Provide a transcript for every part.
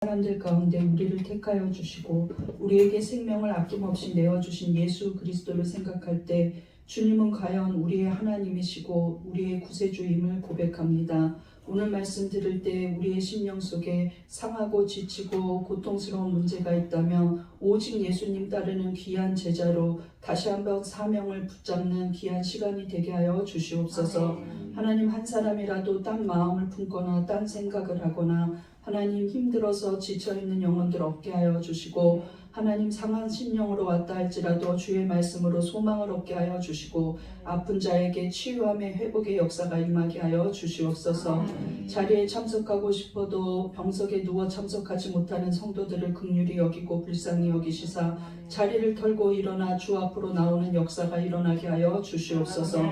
사람들 가운데 우리를 택하여 주시고 우리에게 생명을 아낌없이 내어주신 예수 그리스도를 생각할 때 주님은 과연 우리의 하나님이시고 우리의 구세주임을 고백합니다. 오늘 말씀 들을 때 우리의 심령 속에 상하고 지치고 고통스러운 문제가 있다면 오직 예수님 따르는 귀한 제자로 다시 한번 사명을 붙잡는 귀한 시간이 되게 하여 주시옵소서. 하나님, 한 사람이라도 딴 마음을 품거나 딴 생각을 하거나 하나님, 힘들어서 지쳐있는 영혼들 얻게 하여 주시고 하나님, 상한 심령으로 왔다 할지라도 주의 말씀으로 소망을 얻게 하여 주시고 아픈 자에게 치유함의 회복의 역사가 임하게 하여 주시옵소서. 자리에 참석하고 싶어도 병석에 누워 참석하지 못하는 성도들을 긍휼히 여기고 불쌍히 여기시사 자리를 털고 일어나 주 앞으로 나오는 역사가 일어나게 하여 주시옵소서.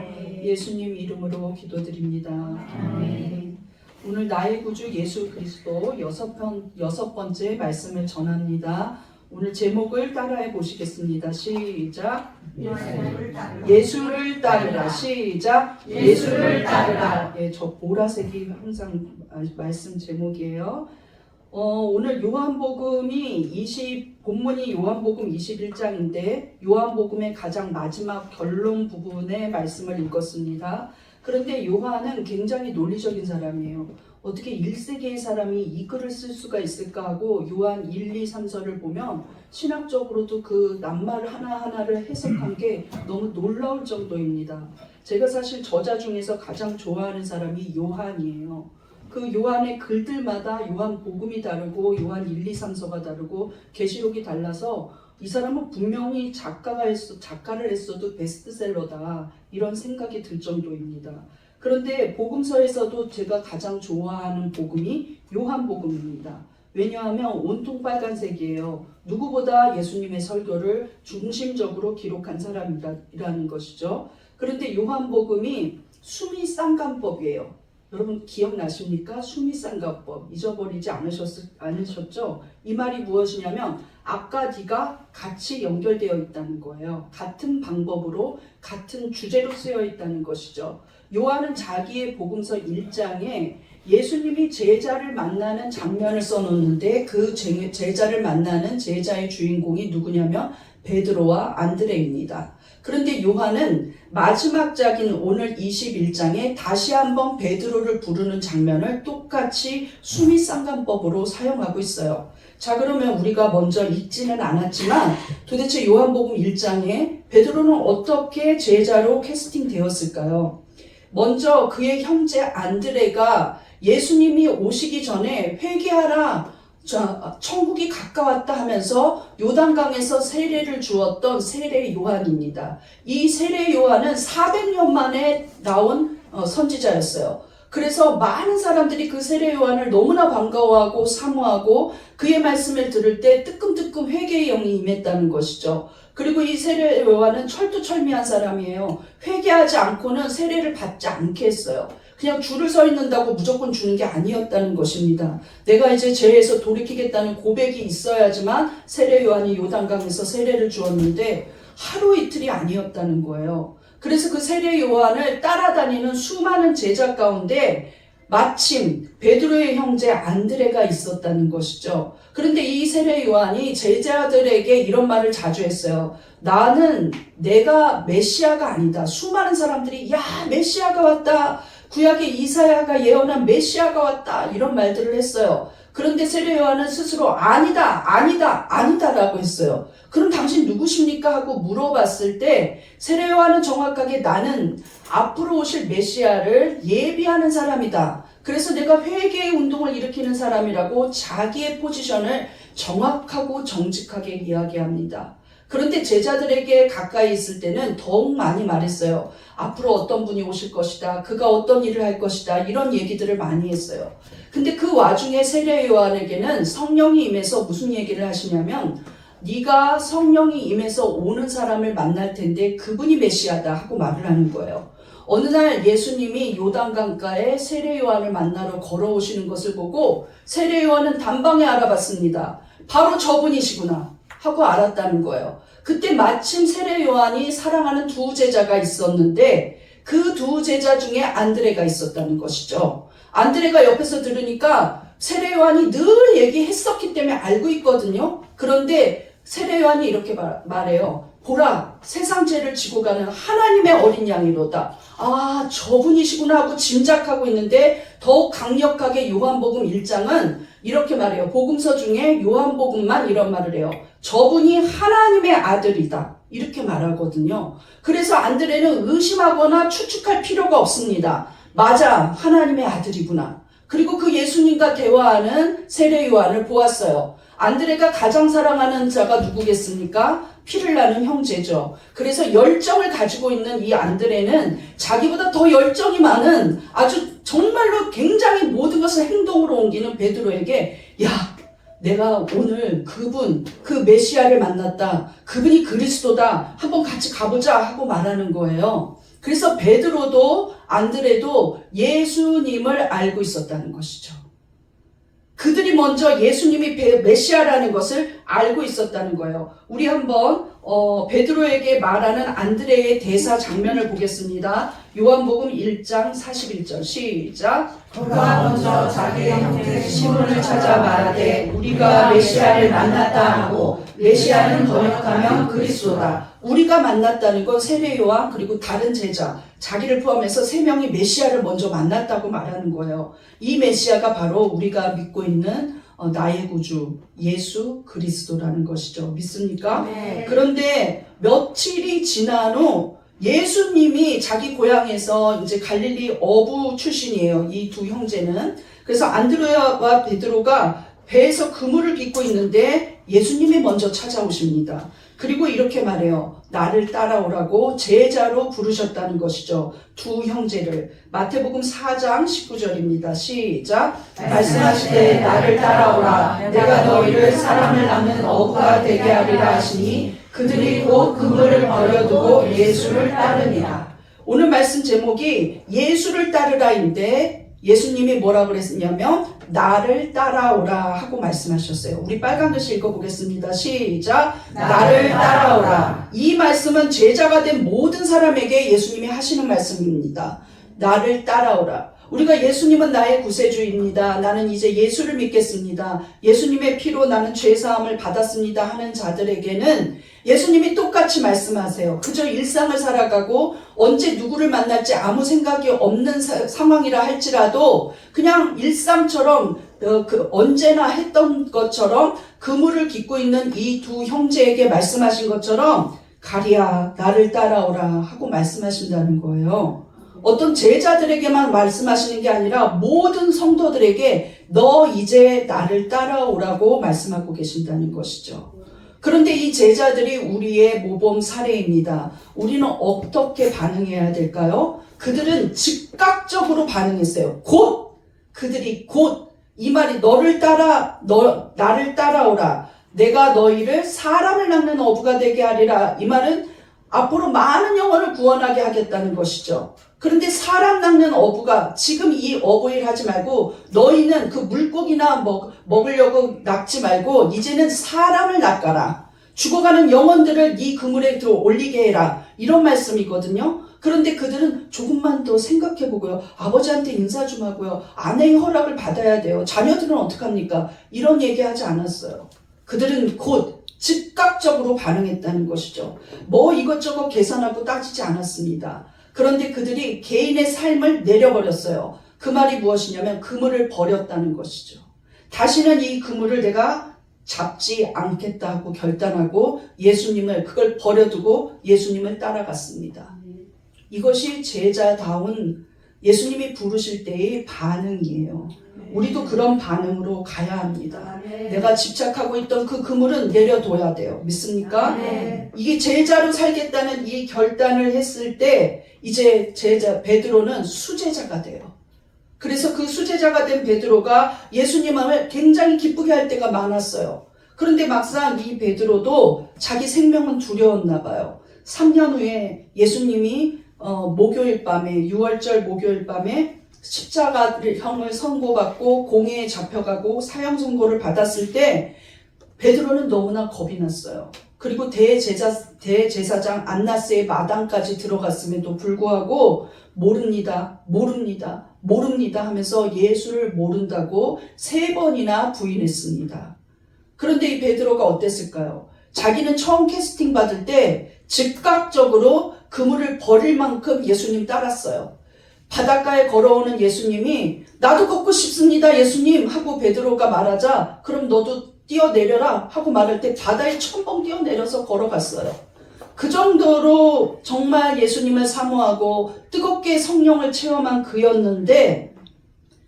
예수님 이름으로 기도드립니다. 아멘. 오늘 나의 구주 예수 그리스도 여섯 번째 말씀을 전합니다. 오늘 제목을 따라해 보시겠습니다. 시작. 예수를 따르라. 시작. 예수를 따르라. 예, 저 보라색이 항상 말씀 제목이에요. 오늘 요한복음이 본문이 요한복음 21장인데 요한복음의 가장 마지막 결론 부분의 말씀을 읽었습니다. 그런데 요한은 굉장히 논리적인 사람이에요. 어떻게 1세기의 사람이 이 글을 쓸 수가 있을까 하고 요한 1, 2, 3서를 보면 신학적으로도 그 낱말 하나하나를 해석한 게 너무 놀라울 정도입니다. 제가 사실 저자 중에서 가장 좋아하는 사람이 요한이에요. 그 요한의 글들마다 요한 복음이 다르고 요한 1, 2, 3서가 다르고 계시록이 달라서 이 사람은 분명히 작가를 했어도 베스트셀러다 이런 생각이 들 정도입니다. 그런데 복음서에서도 제가 가장 좋아하는 복음이 요한복음입니다. 왜냐하면 온통 빨간색이에요. 누구보다 예수님의 설교를 중심적으로 기록한 사람이라는 것이죠. 그런데 요한복음이 수미쌍간법이에요. 여러분 기억나십니까? 수미쌍간법 잊어버리지 않으셨죠? 이 말이 무엇이냐면 앞과 뒤가 같이 연결되어 있다는 거예요. 같은 방법으로 같은 주제로 쓰여 있다는 것이죠. 요한은 자기의 복음서 1장에 예수님이 제자를 만나는 장면을 써놓는데 그 제자를 만나는 제자의 주인공이 누구냐면 베드로와 안드레입니다. 그런데 요한은 마지막 장인 오늘 21장에 다시 한번 베드로를 부르는 장면을 똑같이 수미쌍간법으로 사용하고 있어요. 자, 그러면 우리가 먼저 읽지는 않았지만 도대체 요한복음 1장에 베드로는 어떻게 제자로 캐스팅되었을까요? 먼저 그의 형제 안드레가 예수님이 오시기 전에 회개하라, 천국이 가까웠다 하면서 요단강에서 세례를 주었던 세례 요한입니다. 이 세례 요한은 400년 만에 나온 선지자였어요. 그래서 많은 사람들이 그 세례 요한을 너무나 반가워하고 사모하고 그의 말씀을 들을 때 뜨끔뜨끔 회개의 영이 임했다는 것이죠. 그리고 이 세례 요한은 철두철미한 사람이에요. 회개하지 않고는 세례를 받지 않게 했어요. 그냥 줄을 서 있는다고 무조건 주는 게 아니었다는 것입니다. 내가 이제 죄에서 돌이키겠다는 고백이 있어야지만 세례 요한이 요단강에서 세례를 주었는데 하루 이틀이 아니었다는 거예요. 그래서 그 세례 요한을 따라다니는 수많은 제자 가운데 마침 베드로의 형제 안드레가 있었다는 것이죠. 그런데 이 세례 요한이 제자들에게 이런 말을 자주 했어요. 내가 메시아가 아니다. 수많은 사람들이 야, 메시아가 왔다. 구약의 이사야가 예언한 메시아가 왔다. 이런 말들을 했어요. 그런데 세례 요한은 스스로 아니다라고 했어요. 그럼 당신 누구십니까? 하고 물어봤을 때 세례 요한은 정확하게 나는 앞으로 오실 메시아를 예비하는 사람이다. 그래서 내가 회개의 운동을 일으키는 사람이라고 자기의 포지션을 정확하고 정직하게 이야기합니다. 그런데 제자들에게 가까이 있을 때는 더욱 많이 말했어요. 앞으로 어떤 분이 오실 것이다. 그가 어떤 일을 할 것이다. 이런 얘기들을 많이 했어요. 근데 그 와중에 세례 요한에게는 성령이 임해서 무슨 얘기를 하시냐면 네가 성령이 임해서 오는 사람을 만날 텐데 그분이 메시아다 하고 말을 하는 거예요. 어느 날 예수님이 요단강가에 세례 요한을 만나러 걸어오시는 것을 보고 세례 요한은 단방에 알아봤습니다. 바로 저분이시구나 하고 알았다는 거예요. 그때 마침 세례 요한이 사랑하는 두 제자가 있었는데 그 두 제자 중에 안드레가 있었다는 것이죠. 안드레가 옆에서 들으니까 세례 요한이 늘 얘기했었기 때문에 알고 있거든요. 그런데 세례 요한이 이렇게 말해요. 보라, 세상 죄를 지고 가는 하나님의 어린 양이로다. 아, 저분이시구나 하고 짐작하고 있는데 더욱 강력하게 요한복음 1장은 이렇게 말해요. 복음서 중에 요한복음만 이런 말을 해요. 저분이 하나님의 아들이다. 이렇게 말하거든요. 그래서 안드레는 의심하거나 추측할 필요가 없습니다. 맞아, 하나님의 아들이구나. 그리고 그 예수님과 대화하는 세례 요한을 보았어요. 안드레가 가장 사랑하는 자가 누구겠습니까? 피를 나는 형제죠. 그래서 열정을 가지고 있는 이 안드레는 자기보다 더 열정이 많은 아주 정말로 굉장히 모든 것을 행동으로 옮기는 베드로에게 야, 내가 오늘 그 메시아를 만났다. 그분이 그리스도다. 한번 같이 가보자 하고 말하는 거예요. 그래서 베드로도 안드레도 예수님을 알고 있었다는 것이죠. 그들이 먼저 예수님이 메시아라는 것을 알고 있었다는 거예요. 우리 한번 베드로에게 말하는 안드레의 대사 장면을 보겠습니다. 요한복음 1장 41절 시작. 그가 먼저 자기의 형제 시몬을 찾아 말하되 우리가 메시아를 만났다 하고 메시아는 번역하면 그리스도다. 우리가 만났다는 건 세례 요한 그리고 다른 제자 자기를 포함해서 3명이 메시아를 먼저 만났다고 말하는 거예요. 이 메시아가 바로 우리가 믿고 있는 나의 구주 예수 그리스도라는 것이죠. 믿습니까? 네. 그런데 며칠이 지난 후 예수님이 자기 고향에서 이제 갈릴리 어부 출신이에요. 이 두 형제는. 그래서 안드레와 베드로가 배에서 그물을 빚고 있는데 예수님이 먼저 찾아오십니다. 그리고 이렇게 말해요. 나를 따라오라고 제자로 부르셨다는 것이죠. 두 형제를. 마태복음 4장 19절입니다. 시작. 말씀하시되 나를 따라오라. 내가 너희를 사람을 낳는 어부가 되게 하리라 하시니 그들이 곧 그물을 버려두고 예수를 따르니라. 오늘 말씀 제목이 예수를 따르라인데 예수님이 뭐라 그랬냐면 나를 따라오라 하고 말씀하셨어요. 우리 빨간 글씨 읽어보겠습니다. 시작. 나를 따라오라. 이 말씀은 제자가 된 모든 사람에게 예수님이 하시는 말씀입니다. 나를 따라오라. 우리가 예수님은 나의 구세주입니다. 나는 이제 예수를 믿겠습니다. 예수님의 피로 나는 죄사함을 받았습니다 하는 자들에게는 예수님이 똑같이 말씀하세요. 그저 일상을 살아가고 언제 누구를 만날지 아무 생각이 없는 상황이라 할지라도 그냥 일상처럼 언제나 했던 것처럼 그물을 깃고 있는 이 두 형제에게 말씀하신 것처럼 가리야 나를 따라오라 하고 말씀하신다는 거예요. 어떤 제자들에게만 말씀하시는 게 아니라 모든 성도들에게 너 이제 나를 따라오라고 말씀하고 계신다는 것이죠. 그런데 이 제자들이 우리의 모범 사례입니다. 우리는 어떻게 반응해야 될까요? 그들은 즉각적으로 반응했어요. 그들이 이 말이 나를 따라오라. 내가 너희를 사람을 낚는 어부가 되게 하리라. 이 말은 앞으로 많은 영혼을 구원하게 하겠다는 것이죠. 그런데 사람 낚는 어부가 지금 이 어부일 하지 말고 너희는 그 물고기나 먹으려고 낚지 말고 이제는 사람을 낚아라. 죽어가는 영혼들을 네 그물에 들어 올리게 해라. 이런 말씀이거든요. 그런데 그들은 조금만 더 생각해보고요. 아버지한테 인사 좀 하고요. 아내의 허락을 받아야 돼요. 자녀들은 어떡합니까? 이런 얘기하지 않았어요. 그들은 곧 즉각적으로 반응했다는 것이죠. 이것저것 계산하고 따지지 않았습니다. 그런데 그들이 개인의 삶을 내려버렸어요. 그 말이 무엇이냐면 그물을 버렸다는 것이죠. 다시는 이 그물을 내가 잡지 않겠다 하고 결단하고 그걸 버려두고 예수님을 따라갔습니다. 이것이 제자다운 예수님이 부르실 때의 반응이에요. 우리도 그런 반응으로 가야 합니다. 내가 집착하고 있던 그 그물은 내려둬야 돼요. 믿습니까? 이게 제자로 살겠다는 이 결단을 했을 때 이제 베드로는 수제자가 돼요. 그래서 그 수제자가 된 베드로가 예수님을 굉장히 기쁘게 할 때가 많았어요. 그런데 막상 이 베드로도 자기 생명은 두려웠나 봐요. 3년 후에 예수님이 목요일 밤에 6월절 목요일 밤에 십자가형을 선고받고 공회에 잡혀가고 사형 선고를 받았을 때 베드로는 너무나 겁이 났어요. 그리고 대제사장 안나스의 마당까지 들어갔음에도 불구하고 모릅니다. 모릅니다 하면서 예수를 모른다고 3번이나 부인했습니다. 그런데 이 베드로가 어땠을까요? 자기는 처음 캐스팅 받을 때 즉각적으로 그물을 버릴 만큼 예수님 따랐어요. 바닷가에 걸어오는 예수님이 나도 걷고 싶습니다 예수님 하고 베드로가 말하자 그럼 너도 뛰어내려라 하고 말할 때 바다에 첨벙 뛰어내려서 걸어갔어요. 그 정도로 정말 예수님을 사모하고 뜨겁게 성령을 체험한 그였는데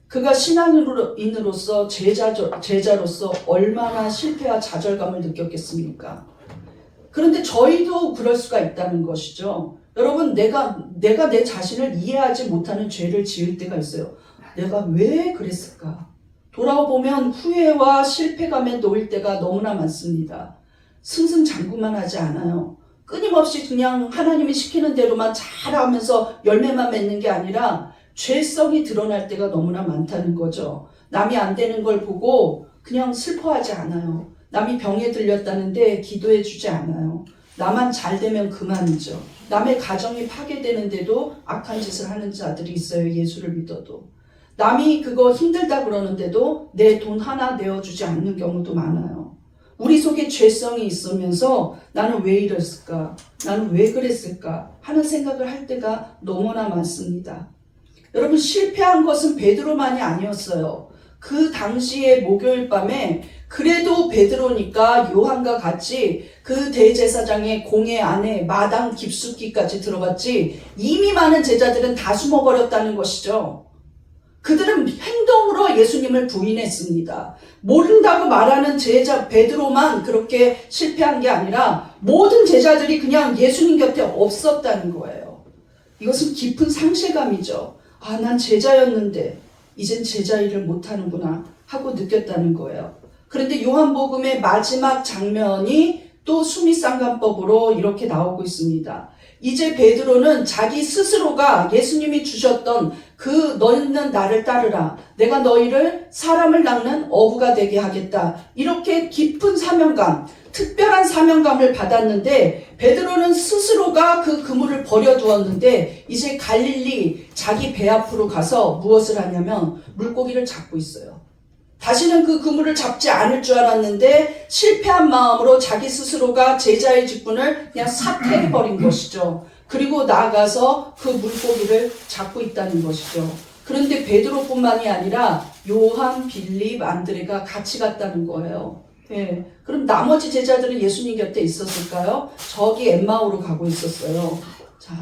그가 신앙인으로서 제자로서 얼마나 실패와 좌절감을 느꼈겠습니까? 그런데 저희도 그럴 수가 있다는 것이죠. 여러분, 내가 내 자신을 이해하지 못하는 죄를 지을 때가 있어요. 내가 왜 그랬을까? 돌아보면 후회와 실패감에 놓일 때가 너무나 많습니다. 승승장구만 하지 않아요. 끊임없이 그냥 하나님이 시키는 대로만 잘하면서 열매만 맺는 게 아니라 죄성이 드러날 때가 너무나 많다는 거죠. 남이 안 되는 걸 보고 그냥 슬퍼하지 않아요. 남이 병에 들렸다는데 기도해 주지 않아요. 나만 잘 되면 그만이죠. 남의 가정이 파괴되는데도 악한 짓을 하는 자들이 있어요. 예수를 믿어도. 남이 그거 힘들다 그러는데도 내 돈 하나 내어주지 않는 경우도 많아요. 우리 속에 죄성이 있으면서 나는 왜 이랬을까? 나는 왜 그랬을까? 하는 생각을 할 때가 너무나 많습니다. 여러분, 실패한 것은 베드로만이 아니었어요. 그 당시에 목요일 밤에 그래도 베드로니까 요한과 같이 그 대제사장의 공회 안에 마당 깊숙이까지 들어갔지 이미 많은 제자들은 다 숨어버렸다는 것이죠. 그들은 행동으로 예수님을 부인했습니다. 모른다고 말하는 제자 베드로만 그렇게 실패한 게 아니라 모든 제자들이 그냥 예수님 곁에 없었다는 거예요. 이것은 깊은 상실감이죠. 아, 난 제자였는데 이젠 제자 일을 못하는구나 하고 느꼈다는 거예요. 그런데 요한복음의 마지막 장면이 또 수미상관법으로 이렇게 나오고 있습니다. 이제 베드로는 자기 스스로가 예수님이 주셨던 그 너희는 나를 따르라. 내가 너희를 사람을 낚는 어부가 되게 하겠다. 이렇게 깊은 사명감, 특별한 사명감을 받았는데 베드로는 스스로가 그 그물을 버려두었는데 이제 갈릴리 자기 배 앞으로 가서 무엇을 하냐면 물고기를 잡고 있어요. 다시는 그 그물을 잡지 않을 줄 알았는데 실패한 마음으로 자기 스스로가 제자의 직분을 그냥 사퇴해버린 것이죠. 그리고 나아가서 그 물고기를 잡고 있다는 것이죠. 그런데 베드로뿐만이 아니라 요한, 빌립, 안드레가 같이 갔다는 거예요. 예. 그럼 나머지 제자들은 예수님 곁에 있었을까요? 저기 엠마오로 가고 있었어요. 자,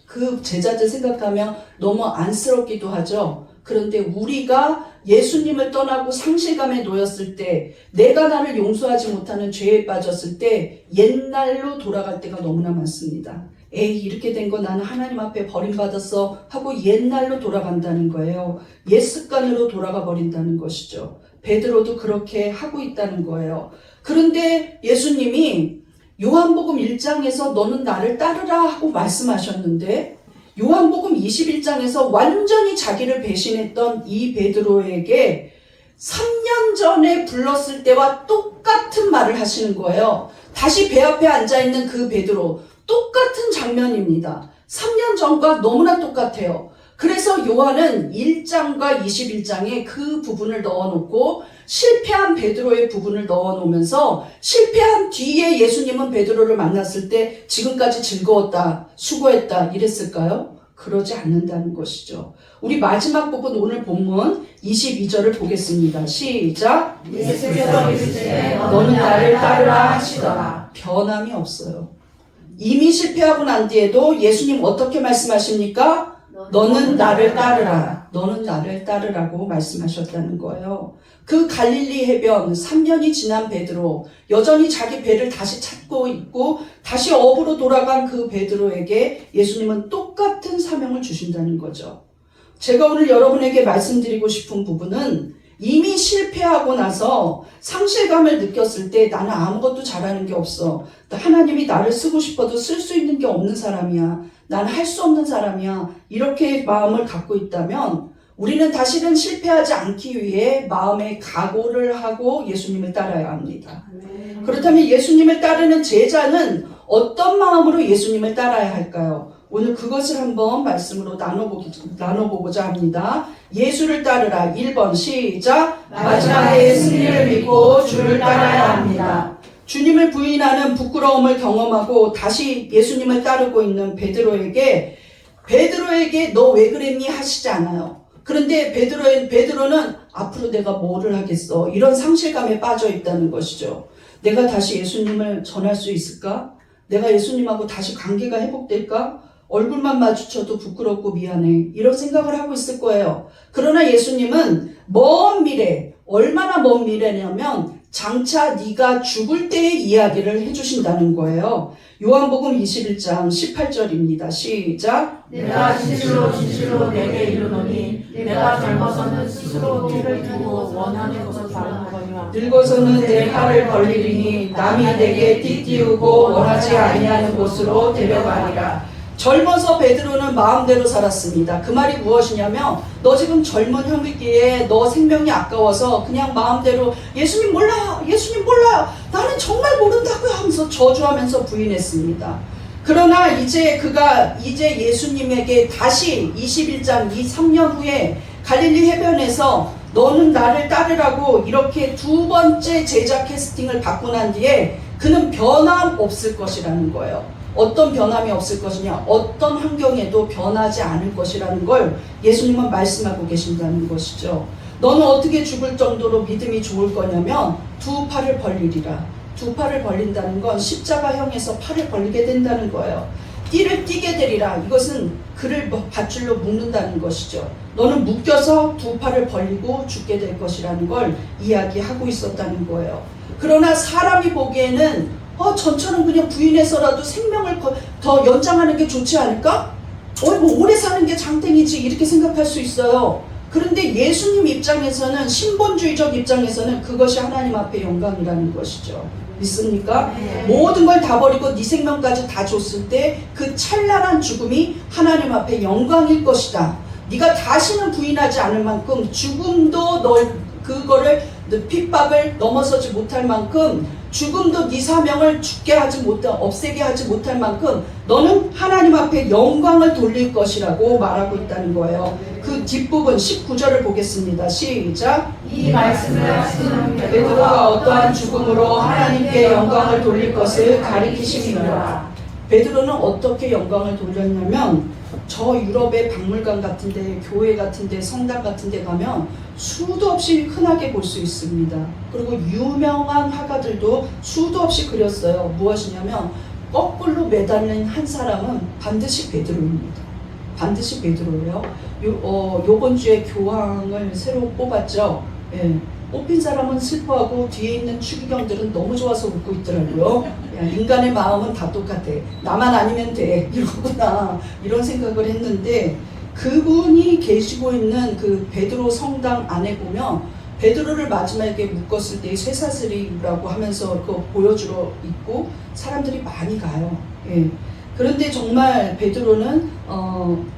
그 제자들 생각하면 너무 안쓰럽기도 하죠. 그런데 우리가 예수님을 떠나고 상실감에 놓였을 때, 내가 나를 용서하지 못하는 죄에 빠졌을 때 옛날로 돌아갈 때가 너무나 많습니다. 에이, 이렇게 된 거 나는 하나님 앞에 버림받았어 하고 옛날로 돌아간다는 거예요. 옛 습관으로 돌아가 버린다는 것이죠. 베드로도 그렇게 하고 있다는 거예요. 그런데 예수님이 요한복음 1장에서 너는 나를 따르라 하고 말씀하셨는데 요한복음 21장에서 완전히 자기를 배신했던 이 베드로에게 3년 전에 불렀을 때와 똑같은 말을 하시는 거예요. 다시 배 앞에 앉아있는 그 베드로, 똑같은 장면입니다. 3년 전과 너무나 똑같아요. 그래서 요한은 1장과 21장에 그 부분을 넣어놓고 실패한 베드로의 부분을 넣어놓으면서 실패한 뒤에 예수님은 베드로를 만났을 때 지금까지 즐거웠다, 수고했다 이랬을까요? 그러지 않는다는 것이죠. 우리 마지막 부분 오늘 본문 22절을 보겠습니다. 시작! 예수께서 이르시되 너는 나를 따르라 하시더라. 변함이 없어요. 이미 실패하고 난 뒤에도 예수님 어떻게 말씀하십니까? 너는 나를 따르라. 너는 나를 따르라고 말씀하셨다는 거예요. 그 갈릴리 해변 3년이 지난 베드로, 여전히 자기 배를 다시 찾고 있고 다시 업으로 돌아간 그 베드로에게 예수님은 똑같은 사명을 주신다는 거죠. 제가 오늘 여러분에게 말씀드리고 싶은 부분은 이미 실패하고 나서 상실감을 느꼈을 때 나는 아무것도 잘하는 게 없어. 하나님이 나를 쓰고 싶어도 쓸 수 있는 게 없는 사람이야. 나는 할 수 없는 사람이야. 이렇게 마음을 갖고 있다면 우리는 다시는 실패하지 않기 위해 마음의 각오를 하고 예수님을 따라야 합니다. 그렇다면 예수님을 따르는 제자는 어떤 마음으로 예수님을 따라야 할까요? 오늘 그것을 한번 말씀으로 나눠보고자 합니다. 예수를 따르라. 1번 시작. 마지막에 승리를 믿고 주를 따라야 합니다. 주님을 부인하는 부끄러움을 경험하고 다시 예수님을 따르고 있는 베드로에게 너 왜 그랬니 하시지 않아요. 그런데 베드로는 앞으로 내가 뭐를 하겠어, 이런 상실감에 빠져 있다는 것이죠. 내가 다시 예수님을 전할 수 있을까? 내가 예수님하고 다시 관계가 회복될까? 얼굴만 마주쳐도 부끄럽고 미안해, 이런 생각을 하고 있을 거예요. 그러나 예수님은 먼 미래, 얼마나 먼 미래냐면 장차 네가 죽을 때의 이야기를 해주신다는 거예요. 요한복음 21장 18절입니다. 시작. 내가 진실로 내게 이르노니 내가 젊어서는 스스로 뒤를 두고 원하는 것을 바라거니와 늙어서는 내 팔을 벌리리니 남이 내게 띠띠우고 원하지 아니하는 곳으로 데려가리라. 젊어서 베드로는 마음대로 살았습니다. 그 말이 무엇이냐면 너 지금 젊은 형이기에 너 생명이 아까워서 그냥 마음대로 예수님 몰라요, 예수님 몰라요, 나는 정말 모른다고요 하면서 저주하면서 부인했습니다. 그러나 이제 그가 예수님에게 다시 21장 3년 후에 갈릴리 해변에서 너는 나를 따르라고 이렇게 두 번째 제자 캐스팅을 받고 난 뒤에 그는 변함없을 것이라는 거예요. 어떤 변함이 없을 것이냐, 어떤 환경에도 변하지 않을 것이라는 걸 예수님은 말씀하고 계신다는 것이죠. 너는 어떻게 죽을 정도로 믿음이 좋을 거냐면 두 팔을 벌리리라. 두 팔을 벌린다는 건 십자가형에서 팔을 벌리게 된다는 거예요. 띠를 띠게 되리라. 이것은 그를 밧줄로 묶는다는 것이죠. 너는 묶여서 두 팔을 벌리고 죽게 될 것이라는 걸 이야기하고 있었다는 거예요. 그러나 사람이 보기에는 전처럼 그냥 부인해서라도 생명을 더 연장하는 게 좋지 않을까? 뭐 오래 사는 게 장땡이지, 이렇게 생각할 수 있어요. 그런데 예수님 입장에서는, 신본주의적 입장에서는 그것이 하나님 앞에 영광이라는 것이죠. 믿습니까? 네. 모든 걸 다 버리고 네 생명까지 다 줬을 때 그 찬란한 죽음이 하나님 앞에 영광일 것이다. 네가 다시는 부인하지 않을 만큼, 죽음도 그거를 핍박을 넘어서지 못할 만큼, 죽음도 네 사명을 없애게 하지 못할 만큼 너는 하나님 앞에 영광을 돌릴 것이라고 말하고 있다는 거예요. 그 뒷부분 19절을 보겠습니다. 시작. 이 말씀을 하시는 베드로가 어떠한 죽음으로 하나님께 영광을 돌릴 것을 가리키심이니라. 베드로는 어떻게 영광을 돌렸냐면, 저 유럽의 박물관 같은데, 교회 같은데, 성당 같은데 가면 수도 없이 흔하게 볼 수 있습니다. 그리고 유명한 화가들도 수도 없이 그렸어요. 무엇이냐면 거꾸로 매달린 한 사람은 반드시 베드로입니다. 반드시 베드로예요. 요번 주에 교황을 새로 뽑았죠. 예. 뽑힌 사람은 슬퍼하고 뒤에 있는 추기경들은 너무 좋아서 웃고 있더라고요. 야, 인간의 마음은 다 똑같아. 나만 아니면 돼. 이러구나. 이런 생각을 했는데, 그분이 계시고 있는 그 베드로 성당 안에 보면 베드로를 마지막에 묶었을 때의 쇠사슬이라고 하면서 그거 보여주러 있고 사람들이 많이 가요. 예. 그런데 정말 베드로는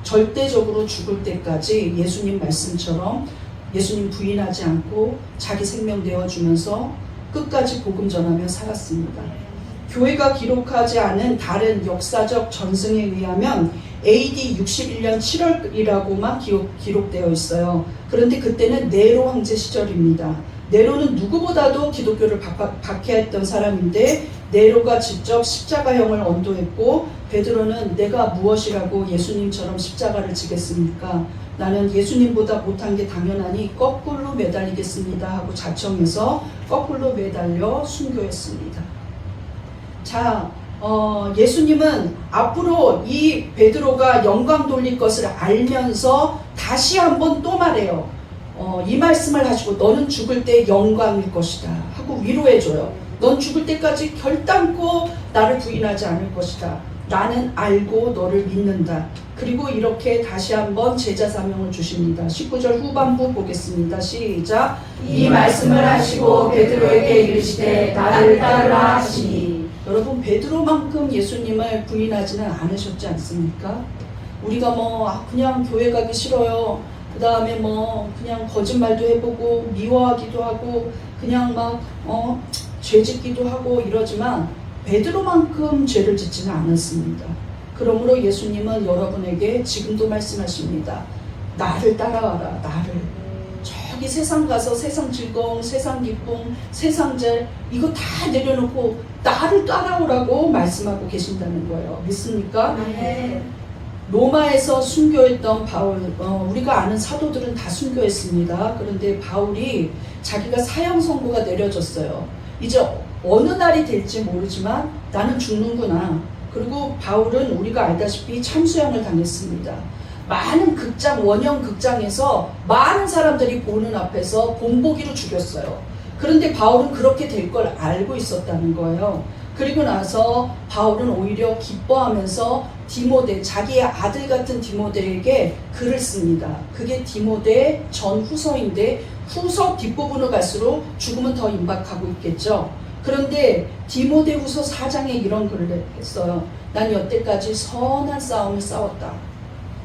절대적으로 죽을 때까지 예수님 말씀처럼 예수님 부인하지 않고 자기 생명 내어주면서 끝까지 복음 전하며 살았습니다. 교회가 기록하지 않은 다른 역사적 전승에 의하면 AD 61년 7월이라고만 기록되어 있어요. 그런데 그때는 네로 황제 시절입니다. 네로는 누구보다도 기독교를 박해했던 사람인데, 네로가 직접 십자가형을 언도했고, 베드로는 내가 무엇이라고 예수님처럼 십자가를 지겠습니까? 나는 예수님보다 못한 게 당연하니 거꾸로 매달리겠습니다 하고 자청해서 거꾸로 매달려 순교했습니다. 자, 예수님은 앞으로 이 베드로가 영광 돌릴 것을 알면서 다시 한번 또 말해요. 이 말씀을 하시고 너는 죽을 때 영광일 것이다 하고 위로해줘요. 넌 죽을 때까지 결단코 나를 부인하지 않을 것이다. 나는 알고 너를 믿는다. 그리고 이렇게 다시 한번 제자 사명을 주십니다. 19절 후반부 보겠습니다. 시작. 이 말씀을 하시고 베드로에게 이르시되 나를 따르라 하시니. 여러분, 베드로만큼 예수님을 부인하지는 않으셨지 않습니까? 우리가 그냥 교회 가기 싫어요. 그 다음에 그냥 거짓말도 해보고 미워하기도 하고 그냥 죄 짓기도 하고 이러지만 베드로만큼 죄를 짓지는 않았습니다. 그러므로 예수님은 여러분에게 지금도 말씀하십니다. 나를 따라와라. 나를. 저기 세상 가서 세상 즐거움, 세상 기쁨, 세상 잘 이거 다 내려놓고 나를 따라오라고 말씀하고 계신다는 거예요. 믿습니까? 로마에서 순교했던 바울, 우리가 아는 사도들은 다 순교했습니다. 그런데 바울이 자기가 사형 선고가 내려졌어요. 이제 어느 날이 될지 모르지만 나는 죽는구나. 그리고 바울은 우리가 알다시피 참수형을 당했습니다. 많은 극장, 원형 극장에서 많은 사람들이 보는 앞에서 본보기로 죽였어요. 그런데 바울은 그렇게 될 걸 알고 있었다는 거예요. 그리고 나서 바울은 오히려 기뻐하면서 디모데, 자기의 아들 같은 디모데에게 글을 씁니다. 그게 디모데 전 후서인데 후서 뒷부분으로 갈수록 죽음은 더 임박하고 있겠죠. 그런데 디모데 후서 4장에 이런 글을 했어요. 난 여태까지 선한 싸움을 싸웠다.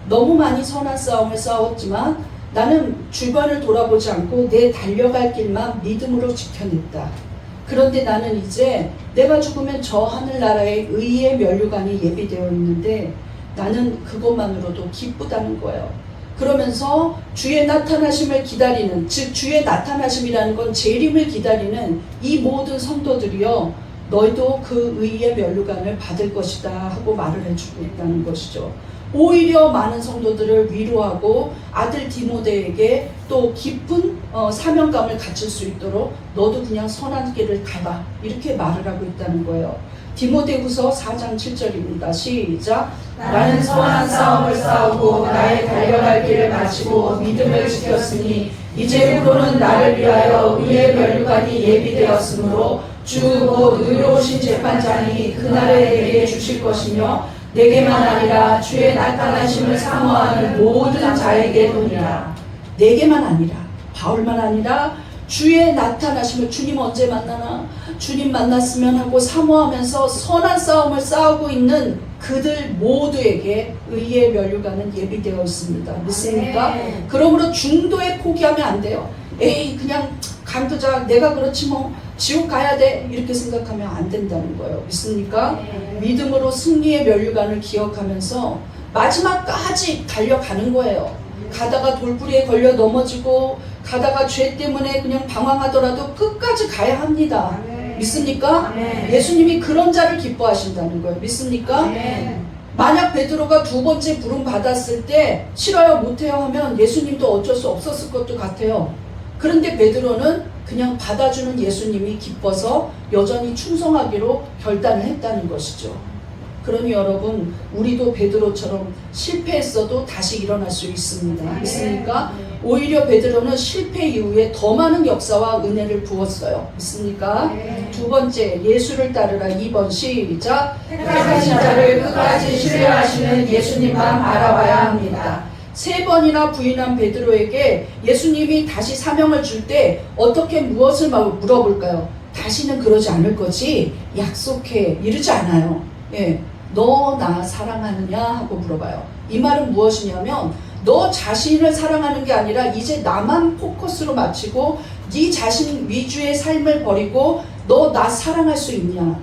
너무 많이 선한 싸움을 싸웠지만 나는 주변을 돌아보지 않고 내 달려갈 길만 믿음으로 지켜냈다. 그런데 나는 이제 내가 죽으면 저 하늘나라의 의의 면류관이 예비되어 있는데 나는 그것만으로도 기쁘다는 거예요. 그러면서 주의 나타나심을 기다리는, 즉 주의 나타나심이라는 건 재림을 기다리는 이 모든 성도들이요, 너희도 그 의의 면류관을 받을 것이다 하고 말을 해주고 있다는 것이죠. 오히려 많은 성도들을 위로하고 아들 디모데에게 또 깊은 사명감을 갖출 수 있도록 너도 그냥 선한 길을 가봐, 이렇게 말을 하고 있다는 거예요. 디모데후서 4장 7절입니다. 시작. 나는 선한 싸움을 싸우고 나의 달려갈 길을 마치고 믿음을 지켰으니 이제부로는 나를 위하여 의의 면류관이 예비되었으므로 주 곧 의로우신 재판장이 그날에 내게 주실 것이며 내게만 아니라 주의 나타나심을 사모하는 모든 자에게 도니라. 내게만 아니라, 바울만 아니라 주의 나타나심을, 주님 언제 만나나, 주님 만났으면 하고 사모하면서 선한 싸움을 싸우고 있는 그들 모두에게 의의 면류관은 예비되어 있습니다. 믿습니까? 그러므로 중도에 포기하면 안 돼요. 에이 그냥 간두자, 내가 그렇지 뭐 지옥 가야 돼, 이렇게 생각하면 안 된다는 거예요. 믿습니까? 믿음으로 승리의 면류관을 기억하면서 마지막까지 달려가는 거예요. 가다가 돌부리에 걸려 넘어지고 가다가 죄 때문에 그냥 방황하더라도 끝까지 가야 합니다. 믿습니까? 예수님이 그런 자를 기뻐하신다는 거예요. 믿습니까? 만약 베드로가 두 번째 부름 받았을 때 싫어요, 못해요 하면 예수님도 어쩔 수 없었을 것도 같아요. 그런데 베드로는 그냥 받아주는 예수님이 기뻐서 여전히 충성하기로 결단을 했다는 것이죠. 그러니 여러분, 우리도 베드로처럼 실패했어도 다시 일어날 수 있습니다. 믿습니까? 오히려 베드로는 실패 이후에 더 많은 역사와 은혜를 부었어요. 믿습니까? 두 번째, 예수를 따르라. 2번 시작. 택하신 자를 끝까지 신뢰하시는 예수님만 바라봐야 합니다. 세 번이나 부인한 베드로에게 예수님이 다시 사명을 줄 때 어떻게 무엇을 물어볼까요? 다시는 그러지 않을 거지? 약속해. 이러지 않아요. 예, 너 나 사랑하느냐 하고 물어봐요. 이 말은 무엇이냐면 너 자신을 사랑하는 게 아니라 이제 나만 포커스로 맞추고 네 자신 위주의 삶을 버리고 너 나 사랑할 수 있냐?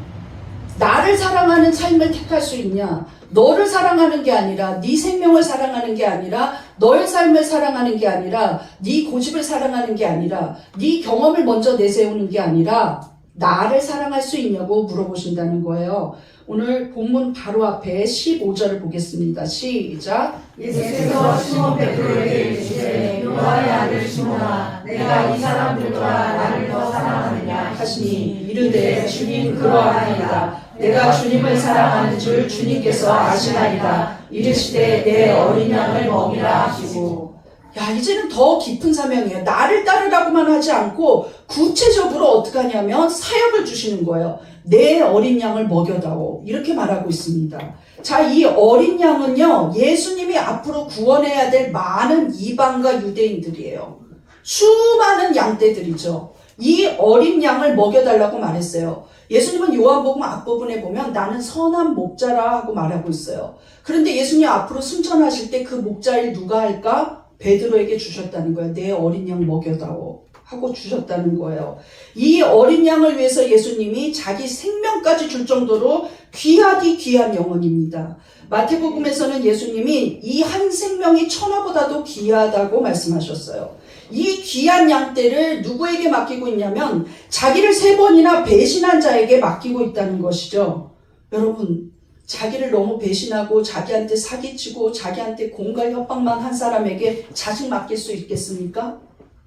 나를 사랑하는 삶을 택할 수 있냐? 너를 사랑하는 게 아니라, 네 생명을 사랑하는 게 아니라, 너의 삶을 사랑하는 게 아니라, 네 고집을 사랑하는 게 아니라, 네 경험을 먼저 내세우는 게 아니라 나를 사랑할 수 있냐고 물어보신다는 거예요. 오늘 본문 바로 앞에 15절을 보겠습니다. 시작. 예수께서 시몬 베드로에게 이르시되 요한의 아들 시몬아, 내가 이 사람들보다 나를 더 사랑하느냐 하시니 이르되 주님 그러하나이다. 내가 주님을 사랑하는 줄 주님께서 아시나이다. 이르시되 내 어린 양을 먹이라 하시고. 야, 이제는 더 깊은 사명이에요. 나를 따르라고만 하지 않고 구체적으로 어떻게 하냐면 사역을 주시는 거예요. 내 어린 양을 먹여다오, 이렇게 말하고 있습니다. 자, 이 어린 양은요, 예수님이 앞으로 구원해야 될 많은 이방과 유대인들이에요. 수많은 양떼들이죠. 이 어린 양을 먹여달라고 말했어요. 예수님은 요한복음 앞부분에 보면 나는 선한 목자라 하고 말하고 있어요. 그런데 예수님 앞으로 승천하실 때 그 목자 일 누가 할까? 베드로에게 주셨다는 거예요. 내 어린 양 먹여다오. 하고 주셨다는 거예요. 이 어린 양을 위해서 예수님이 자기 생명까지 줄 정도로 귀하디 귀한 영혼입니다. 마태복음에서는 예수님이 이 한 생명이 천하보다도 귀하다고 말씀하셨어요. 이 귀한 양떼를 누구에게 맡기고 있냐면 자기를 3번이나 배신한 자에게 맡기고 있다는 것이죠. 여러분, 자기를 너무 배신하고 자기한테 사기치고 자기한테 공갈 협박만 한 사람에게 자식 맡길 수 있겠습니까?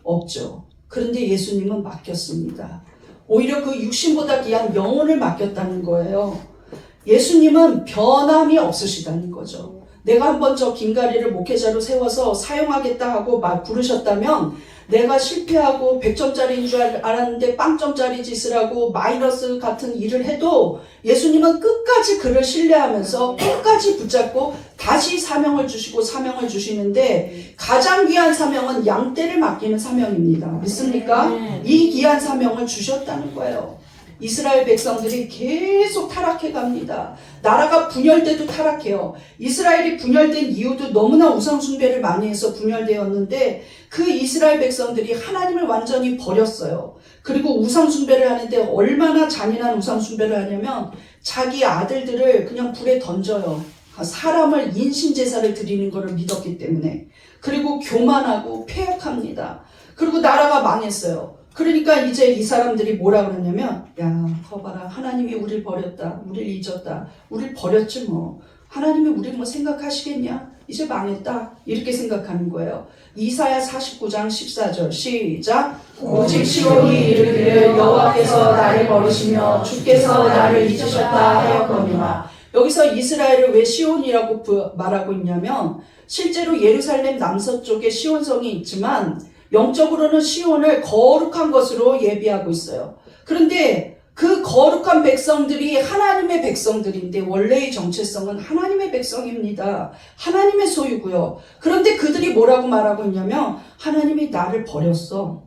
없죠. 그런데 예수님은 맡겼습니다. 오히려 그 육신보다 귀한 영혼을 맡겼다는 거예요. 예수님은 변함이 없으시다는 거죠. 내가 한번 저 김가리를 목회자로 세워서 사용하겠다 하고 막 부르셨다면 내가 실패하고 100점짜리인 줄 알았는데 빵점짜리 짓을 하고 마이너스 같은 일을 해도 예수님은 끝까지 그를 신뢰하면서 끝까지 붙잡고 다시 사명을 주시고 사명을 주시는데 가장 귀한 사명은 양떼를 맡기는 사명입니다. 믿습니까? 이 귀한 사명을 주셨다는 거예요. 이스라엘 백성들이 계속 타락해 갑니다. 나라가 분열돼도 타락해요. 이스라엘이 분열된 이유도 너무나 우상숭배를 많이 해서 분열되었는데 그 이스라엘 백성들이 하나님을 완전히 버렸어요. 그리고 우상숭배를 하는데 얼마나 잔인한 우상숭배를 하냐면 자기 아들들을 그냥 불에 던져요. 사람을 인신제사를 드리는 것을 믿었기 때문에. 그리고 교만하고 폐역합니다. 그리고 나라가 망했어요. 그러니까 이제 이 사람들이 뭐라 그러냐면 야, 거봐라. 하나님이 우리를 버렸다. 우리를 잊었다. 우리를 버렸지 뭐. 하나님이 우리를 뭐 생각하시겠냐? 이제 망했다. 이렇게 생각하는 거예요. 이사야 49장 14절 시작. 오직 시온이 이르기를 여호와께서 나를 버리시며 주께서 나를 잊으셨다 하였거니와. 여기서 이스라엘을 왜 시온이라고 말하고 있냐면 실제로 예루살렘 남서쪽에 시온성이 있지만 영적으로는 시온을 거룩한 것으로 예비하고 있어요. 그런데 그 거룩한 백성들이 하나님의 백성들인데 원래의 정체성은 하나님의 백성입니다. 하나님의 소유고요. 그런데 그들이 뭐라고 말하고 있냐면 하나님이 나를 버렸어.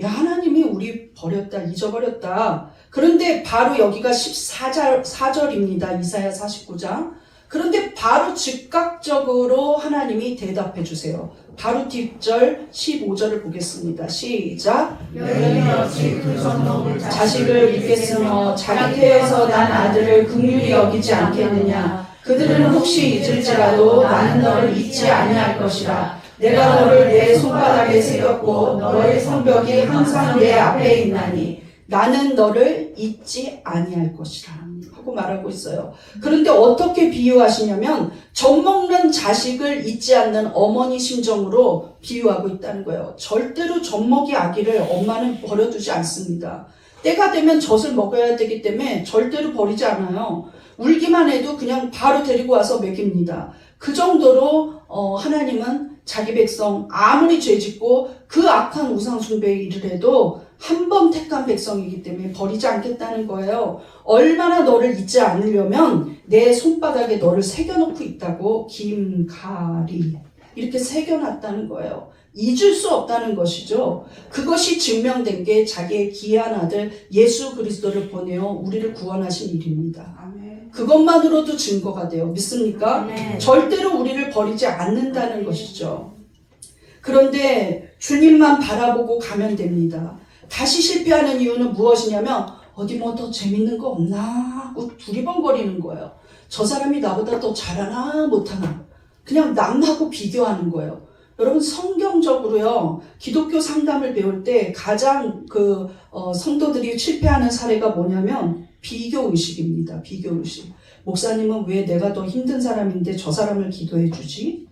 야, 하나님이 우리 버렸다, 잊어버렸다. 그런데 바로 여기가 14절입니다. 이사야 49장. 그런데 바로 즉각적으로 하나님이 대답해 주세요. 바로 뒷절 15절을 보겠습니다. 시작. 여인이 어찌 그 전놈을 자식을 잊겠으며 자기 태에서 난 아들을 긍휼히 여기지 않겠느냐. 그들은 혹시 잊을지라도 나는 너를 잊지 아니할 것이라. 내가 너를 내 손바닥에 새겼고 너의 성벽이 항상 내 앞에 있나니 나는 너를 잊지 아니할 것이라 하고 말하고 있어요. 그런데 어떻게 비유하시냐면 젖먹는 자식을 잊지 않는 어머니 심정으로 비유하고 있다는 거예요. 절대로 젖먹이 아기를 엄마는 버려두지 않습니다. 때가 되면 젖을 먹어야 되기 때문에 절대로 버리지 않아요. 울기만 해도 그냥 바로 데리고 와서 먹입니다. 그 정도로 하나님은 자기 백성 아무리 죄짓고 그 악한 우상숭배 일을 해도 한 번 택한 백성이기 때문에 버리지 않겠다는 거예요. 얼마나 너를 잊지 않으려면 내 손바닥에 너를 새겨놓고 있다고 김가리 이렇게 새겨놨다는 거예요. 잊을 수 없다는 것이죠. 그것이 증명된 게 자기의 귀한 아들 예수 그리스도를 보내어 우리를 구원하신 일입니다. 그것만으로도 증거가 돼요. 믿습니까? 절대로 우리를 버리지 않는다는 것이죠. 그런데 주님만 바라보고 가면 됩니다. 다시 실패하는 이유는 무엇이냐면 어디 뭐 더 재밌는 거 없나 하고 두리번거리는 거예요. 저 사람이 나보다 더 잘하나 못하나 그냥 남하고 비교하는 거예요. 여러분 성경적으로요 기독교 상담을 배울 때 가장 성도들이 실패하는 사례가 뭐냐면 비교의식입니다. 비교의식. 목사님은 왜 내가 더 힘든 사람인데 저 사람을 기도해 주지?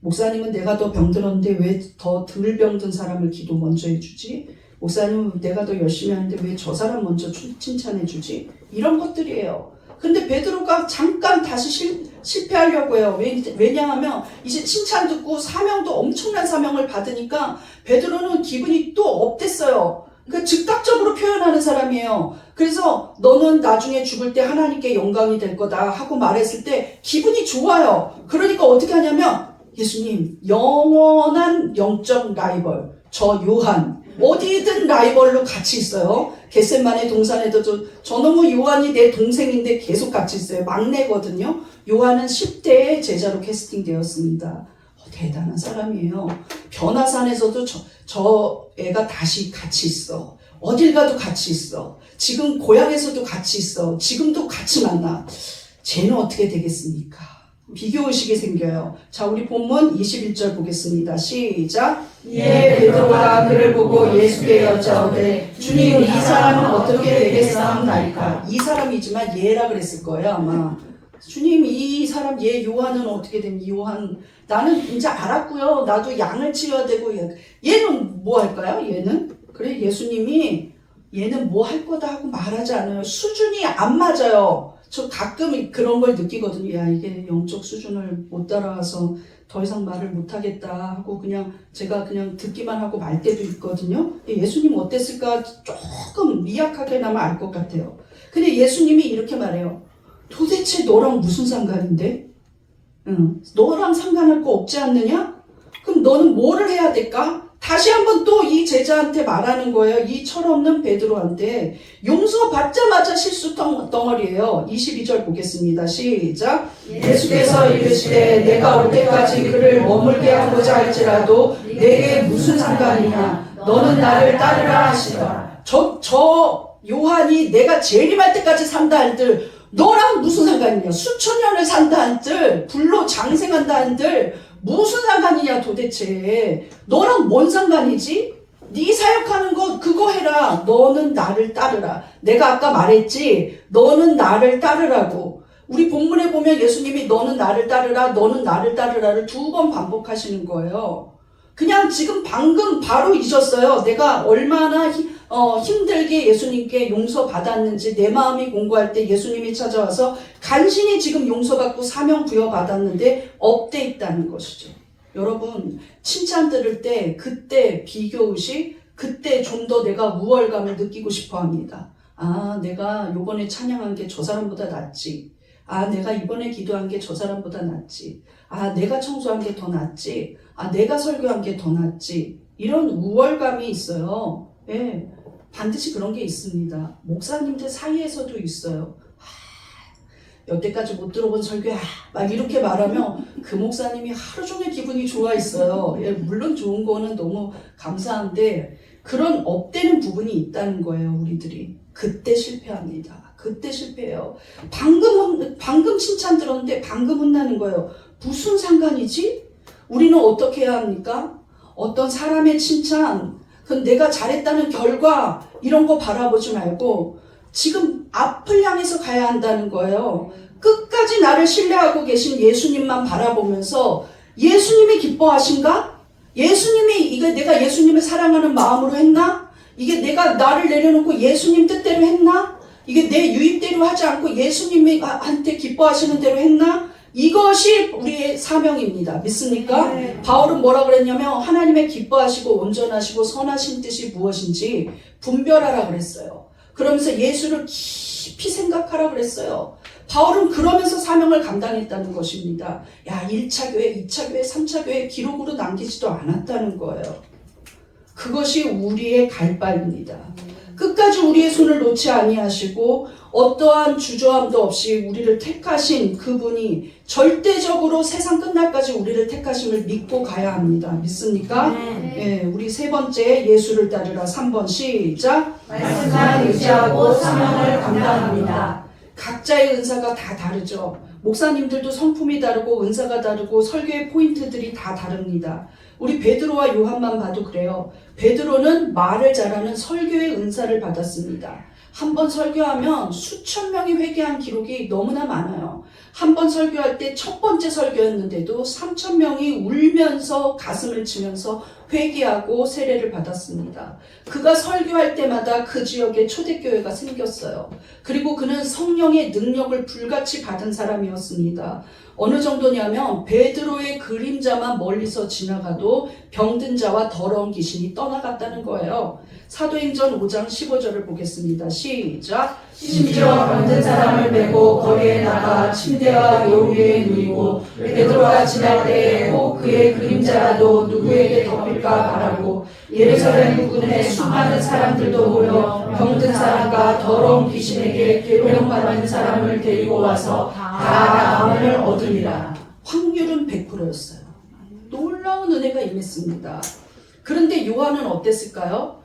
목사님은 내가 더 병들었는데 왜 더 덜 병든 사람을 기도 먼저 해주지? 목사님은 내가 더 열심히 하는데 왜 저 사람 먼저 칭찬해 주지? 이런 것들이에요. 근데 베드로가 잠깐 다시 실패하려고 해요. 왜냐하면 이제 칭찬 듣고 사명도 엄청난 사명을 받으니까 베드로는 기분이 또 업됐어요. 그러니까 즉각적으로 표현하는 사람이에요. 그래서 너는 나중에 죽을 때 하나님께 영광이 될 거다 하고 말했을 때 기분이 좋아요. 그러니까 어떻게 하냐면 예수님 영원한 영적 라이벌 저 요한 어디든 라이벌로 같이 있어요. 겟세마네 동산에도 저놈의 요한이 내 동생인데 계속 같이 있어요. 막내거든요. 요한은 10대의 제자로 캐스팅되었습니다. 대단한 사람이에요. 변화산에서도 저 애가 다시 같이 있어. 어딜 가도 같이 있어. 지금 고향에서도 같이 있어. 지금도 같이 만나. 쟤는 어떻게 되겠습니까? 비교의식이 생겨요. 자, 우리 본문 21절 보겠습니다. 시작. 이에 베드로가 그를 보고 예수께 여짜오되 주님 이 사람은 어떻게 되겠사옵나이까. 이 사람이지만 얘라 그랬을 거예요, 아마. 주님, 이 사람, 얘 요한은 어떻게 됩니까? 요한, 나는 이제 알았고요. 나도 양을 치워야 되고, 얘는 뭐 할까요? 얘는? 그래, 예수님이 얘는 뭐 할 거다 하고 말하지 않아요. 수준이 안 맞아요. 저 가끔 그런 걸 느끼거든요. 야, 이게 영적 수준을 못 따라와서 더 이상 말을 못 하겠다 하고 제가 그냥 듣기만 하고 말 때도 있거든요. 예수님 어땠을까 조금 미약하게나마 알 것 같아요. 근데 예수님이 이렇게 말해요. 도대체 너랑 무슨 상관인데? 너랑 상관할 거 없지 않느냐? 그럼 너는 뭐를 해야 될까? 다시 한번 또 이 제자한테 말하는 거예요. 이 철없는 베드로한테. 용서받자마자 실수 덩어리예요. 22절 보겠습니다. 시작. 예수께서 이르시되 내가 올 때까지 그를 머물게 하고자 할지라도 내게 무슨 상관이냐. 너는 나를 따르라 하시더라. 저 요한이 내가 재림할 때까지 산다 한들 너랑 무슨 상관이냐. 수천 년을 산다 한들 불로 장생한다 한들 무슨 상관이냐 도대체. 너랑 뭔 상관이지? 네 사역하는 거 그거 해라. 너는 나를 따르라. 내가 아까 말했지. 너는 나를 따르라고. 우리 본문에 보면 예수님이 너는 나를 따르라, 너는 나를 따르라를 2번 반복하시는 거예요. 그냥 지금 방금 바로 잊었어요. 내가 얼마나 힘들게 예수님께 용서받았는지 내 마음이 공고할 때 예수님이 찾아와서 간신히 지금 용서받고 사명 부여받았는데 업돼 있다는 것이죠. 여러분, 칭찬 들을 때 그때 비교의식, 그때 좀 더 내가 우월감을 느끼고 싶어 합니다. 아, 내가 요번에 찬양한 게 저 사람보다 낫지. 아, 내가 이번에 기도한 게 저 사람보다 낫지. 아, 내가 청소한 게 더 낫지. 아, 내가 설교한 게 더 낫지. 이런 우월감이 있어요. 예, 반드시 그런 게 있습니다. 목사님들 사이에서도 있어요. 여태까지 못 들어본 설교야. 막 이렇게 말하면 그 목사님이 하루 종일 기분이 좋아 있어요. 예, 물론 좋은 거는 너무 감사한데 그런 업되는 부분이 있다는 거예요, 우리들이. 그때 실패합니다. 그때 실패해요. 방금 칭찬 들었는데 방금 혼나는 거예요. 무슨 상관이지? 우리는 어떻게 해야 합니까? 어떤 사람의 칭찬, 그건 내가 잘했다는 결과 이런 거 바라보지 말고 지금 앞을 향해서 가야 한다는 거예요. 끝까지 나를 신뢰하고 계신 예수님만 바라보면서 예수님이 기뻐하신가? 예수님이 이게 내가 예수님을 사랑하는 마음으로 했나? 이게 내가 나를 내려놓고 예수님 뜻대로 했나? 이게 내 유입대로 하지 않고 예수님한테 기뻐하시는 대로 했나? 이것이 우리의 사명입니다. 믿습니까? 네. 바울은 뭐라 그랬냐면 하나님의 기뻐하시고 온전하시고 선하신 뜻이 무엇인지 분별하라 그랬어요. 그러면서 예수를 깊이 생각하라 그랬어요. 바울은 그러면서 사명을 감당했다는 것입니다. 야, 1차 교회, 2차 교회, 3차 교회 기록으로 남기지도 않았다는 거예요. 그것이 우리의 갈 바입니다. 끝까지 우리의 손을 놓지 아니하시고 어떠한 주저함도 없이 우리를 택하신 그분이 절대적으로 세상 끝날까지 우리를 택하심을 믿고 가야 합니다. 믿습니까? 네. 예, 우리 세 번째 예수를 따르라 3번 시작. 말씀만 의지하고 사명을 감당합니다. 각자의 은사가 다 다르죠. 목사님들도 성품이 다르고 은사가 다르고 설교의 포인트들이 다 다릅니다. 우리 베드로와 요한만 봐도 그래요. 베드로는 말을 잘하는 설교의 은사를 받았습니다. 한 번 설교하면 수천 명이 회개한 기록이 너무나 많아요. 한 번 설교할 때 첫 번째 설교였는데도 3천 명이 울면서 가슴을 치면서 회개하고 세례를 받았습니다. 그가 설교할 때마다 그 지역에 초대교회가 생겼어요. 그리고 그는 성령의 능력을 불같이 받은 사람이었습니다. 어느 정도냐면 베드로의 그림자만 멀리서 지나가도 병든 자와 더러운 귀신이 떠나갔다는 거예요. 사도행전 5장 15절을 보겠습니다. 시작. 심지어 병든 사람을 메고 거리에 나가 침대와 요 위에 누이고 베드로가 지날 때에 혹 그의 그림자라도 누구에게 덮일까 바라고 예루살렘 부근에 수많은 사람들도 모여 병든 사람과 더러운 귀신에게 괴로움받는 사람을 데리고 와서 다 나음을 얻으리라. 확률은 100%였어요. 놀라운 은혜가 임했습니다. 그런데 요한은 어땠을까요?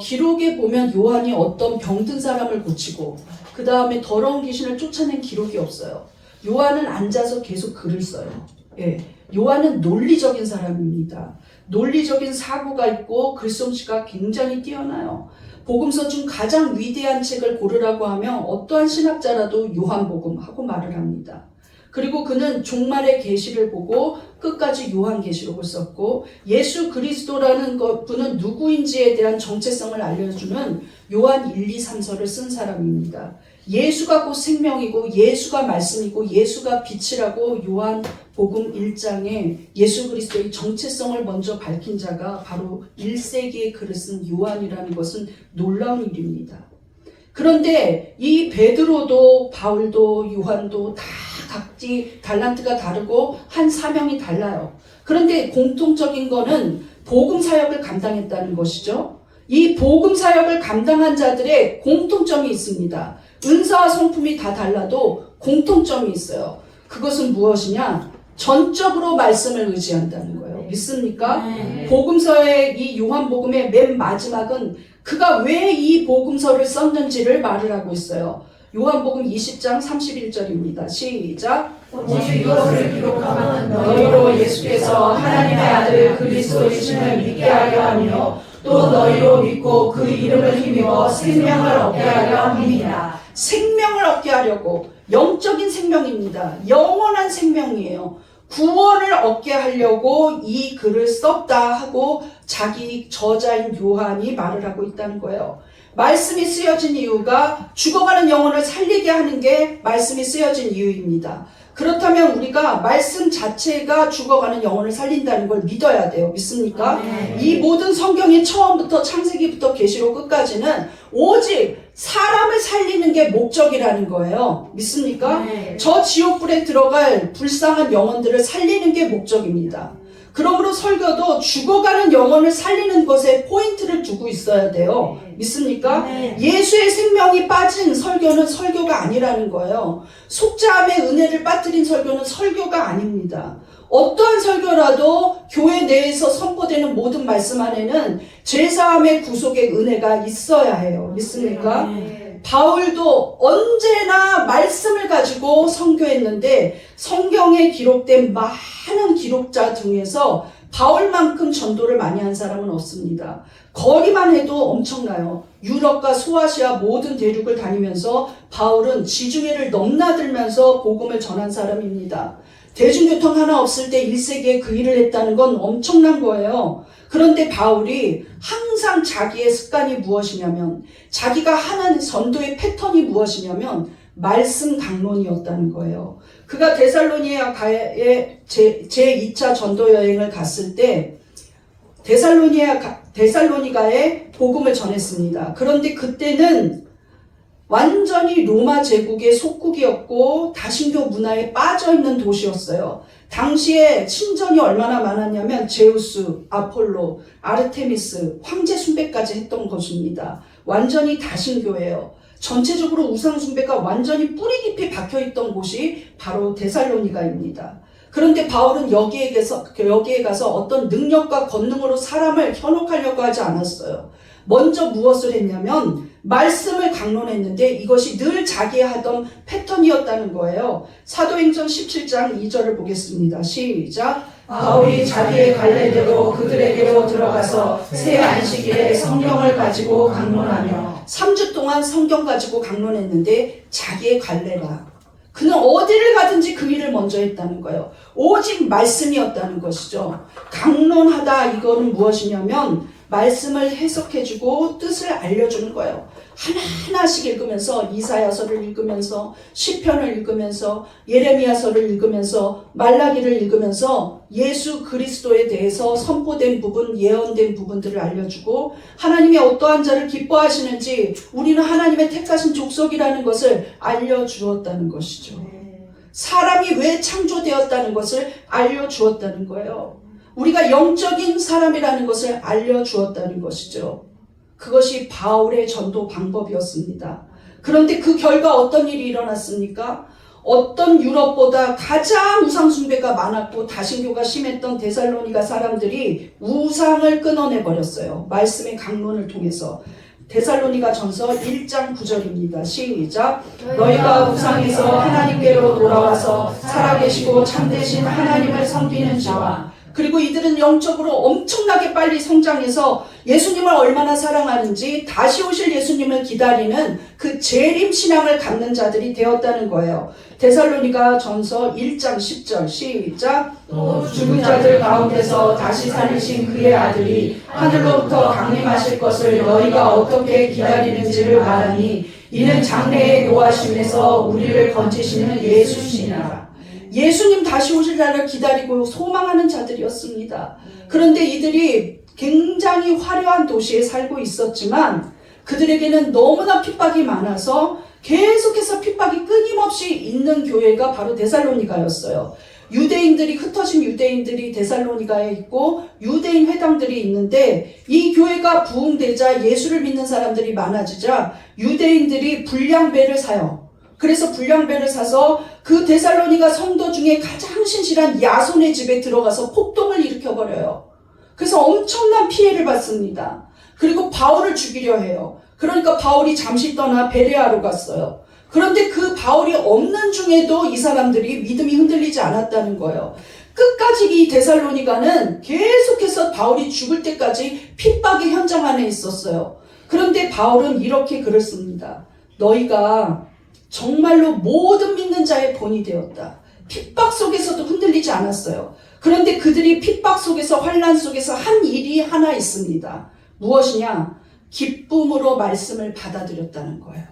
기록에 보면 요한이 어떤 병든 사람을 고치고 그 다음에 더러운 귀신을 쫓아낸 기록이 없어요. 요한은 앉아서 계속 글을 써요. 예, 요한은 논리적인 사람입니다. 논리적인 사고가 있고 글솜씨가 굉장히 뛰어나요. 복음서 중 가장 위대한 책을 고르라고 하면 어떠한 신학자라도 요한복음 하고 말을 합니다. 그리고 그는 종말의 계시를 보고 끝까지 요한계시록을 썼고 예수 그리스도라는 분은 누구인지에 대한 정체성을 알려주는 요한 1, 2, 3서를 쓴 사람입니다. 예수가 곧 생명이고 예수가 말씀이고 예수가 빛이라고 요한복음 1장에 예수 그리스도의 정체성을 먼저 밝힌 자가 바로 1세기에 글을 쓴 요한이라는 것은 놀라운 일입니다. 그런데 이 베드로도 바울도 요한도 다 각기 달란트가 다르고 한 사명이 달라요. 그런데 공통적인 거는 복음 사역을 감당했다는 것이죠. 이 복음 사역을 감당한 자들의 공통점이 있습니다. 은사와 성품이 다 달라도 공통점이 있어요. 그것은 무엇이냐? 전적으로 말씀을 의지한다는 거예요. 믿습니까? 복음서의 이 요한복음의 맨 마지막은 그가 왜 이 복음서를 썼는지를 말을 하고 있어요. 요한복음 20장 31절입니다. 시작. 오직 이것을 기록함은 너희로 예수께서 하나님의 아들 그리스도이심을 믿게 하려 하며 또 너희로 믿고 그 이름을 힘입어 생명을 얻게 하려 함이니라. 생명을 얻게 하려고, 영적인 생명입니다. 영원한 생명이에요. 구원을 얻게 하려고 이 글을 썼다 하고 자기 저자인 요한이 말을 하고 있다는 거예요. 말씀이 쓰여진 이유가 죽어가는 영혼을 살리게 하는 게 말씀이 쓰여진 이유입니다. 그렇다면 우리가 말씀 자체가 죽어가는 영혼을 살린다는 걸 믿어야 돼요. 믿습니까? 이 모든 성경이 처음부터 창세기부터 계시록 끝까지는 오직 사람을 살리는 게 목적이라는 거예요. 믿습니까? 저 지옥불에 들어갈 불쌍한 영혼들을 살리는 게 목적입니다. 그러므로 설교도 죽어가는 영혼을 살리는 것에 포인트를 두고 있어야 돼요. 믿습니까? 예수의 생명이 빠진 설교는 설교가 아니라는 거예요. 속죄함의 은혜를 빠뜨린 설교는 설교가 아닙니다. 어떠한 설교라도 교회 내에서 선포되는 모든 말씀 안에는 죄사함의 구속의 은혜가 있어야 해요. 믿습니까? 바울도 언제나 말씀을 가지고 선교했는데 성경에 기록된 많은 기록자 중에서 바울만큼 전도를 많이 한 사람은 없습니다. 거리만 해도 엄청나요. 유럽과 소아시아 모든 대륙을 다니면서 바울은 지중해를 넘나들면서 복음을 전한 사람입니다. 대중교통 하나 없을 때 1세기에 그 일을 했다는 건 엄청난 거예요. 그런데 바울이 항상 자기의 습관이 무엇이냐면 자기가 하는 전도의 패턴이 무엇이냐면 말씀 강론이었다는 거예요. 그가 데살로니가에 제2차 전도 여행을 갔을 때 데살로니가에 복음을 전했습니다. 그런데 그때는 완전히 로마 제국의 속국이었고 다신교 문화에 빠져있는 도시였어요. 당시에 신전이 얼마나 많았냐면 제우스, 아폴로, 아르테미스, 황제 숭배까지 했던 것입니다. 완전히 다신교예요. 전체적으로 우상 숭배가 완전히 뿌리 깊이 박혀있던 곳이 바로 데살로니가입니다. 그런데 바울은 여기에 가서 어떤 능력과 권능으로 사람을 현혹하려고 하지 않았어요. 먼저 무엇을 했냐면 말씀을 강론했는데 이것이 늘 자기 하던 패턴이었다는 거예요. 사도행전 17장 2절을 보겠습니다. 시작. 바울이 자기의 관례대로 그들에게로 들어가서 새 안식일에 성경을 가지고 강론하며 3주 동안 성경 가지고 강론했는데 자기의 관례라. 그는 어디를 가든지 그 일을 먼저 했다는 거예요. 오직 말씀이었다는 것이죠. 강론하다 이거는 무엇이냐면 말씀을 해석해주고 뜻을 알려주는 거예요. 하나하나씩 읽으면서 이사야서를 읽으면서 시편을 읽으면서 예레미야서를 읽으면서 말라기를 읽으면서 예수 그리스도에 대해서 선포된 부분, 예언된 부분들을 알려주고 하나님이 어떠한 자를 기뻐하시는지 우리는 하나님의 택하신 족속이라는 것을 알려주었다는 것이죠. 사람이 왜 창조되었다는 것을 알려주었다는 거예요. 우리가 영적인 사람이라는 것을 알려주었다는 것이죠. 그것이 바울의 전도 방법이었습니다. 그런데 그 결과 어떤 일이 일어났습니까? 어떤 유럽보다 가장 우상숭배가 많았고 다신교가 심했던 데살로니가 사람들이 우상을 끊어내 버렸어요. 말씀의 강론을 통해서. 데살로니가 전서 1장 9절입니다. 시작. 너희가 우상에서 하나님께로 돌아와서 살아계시고 참되신 하나님을 섬기는 자와, 그리고 이들은 영적으로 엄청나게 빨리 성장해서 예수님을 얼마나 사랑하는지 다시 오실 예수님을 기다리는 그 재림 신앙을 갖는 자들이 되었다는 거예요. 데살로니가 전서 1장 10절 시작. 또 죽은 자들 가운데서 다시 살리신 그의 아들이 하늘로부터 강림하실 것을 너희가 어떻게 기다리는지를 말하니 이는 장래의 노하심에서 우리를 건지시는 예수시니라. 예수님 다시 오실 날을 기다리고 소망하는 자들이었습니다. 그런데 이들이 굉장히 화려한 도시에 살고 있었지만 그들에게는 너무나 핍박이 많아서 계속해서 핍박이 끊임없이 있는 교회가 바로 데살로니가였어요. 유대인들이, 흩어진 유대인들이 데살로니가에 있고 유대인 회당들이 있는데, 이 교회가 부흥되자 예수를 믿는 사람들이 많아지자 유대인들이 불량배를 사요. 그래서 불량배를 사서 그 데살로니가 성도 중에 가장 신실한 야손의 집에 들어가서 폭동을 일으켜버려요. 그래서 엄청난 피해를 받습니다. 그리고 바울을 죽이려 해요. 그러니까 바울이 잠시 떠나 베레아로 갔어요. 그런데 그 바울이 없는 중에도 이 사람들이 믿음이 흔들리지 않았다는 거예요. 끝까지 이 데살로니가는 계속해서 바울이 죽을 때까지 핍박의 현장 안에 있었어요. 그런데 바울은 이렇게 글을 씁니다. 너희가 정말로 모든 믿는 자의 본이 되었다. 핍박 속에서도 흔들리지 않았어요. 그런데 그들이 핍박 속에서, 환난 속에서 한 일이 하나 있습니다. 무엇이냐? 기쁨으로 말씀을 받아들였다는 거예요.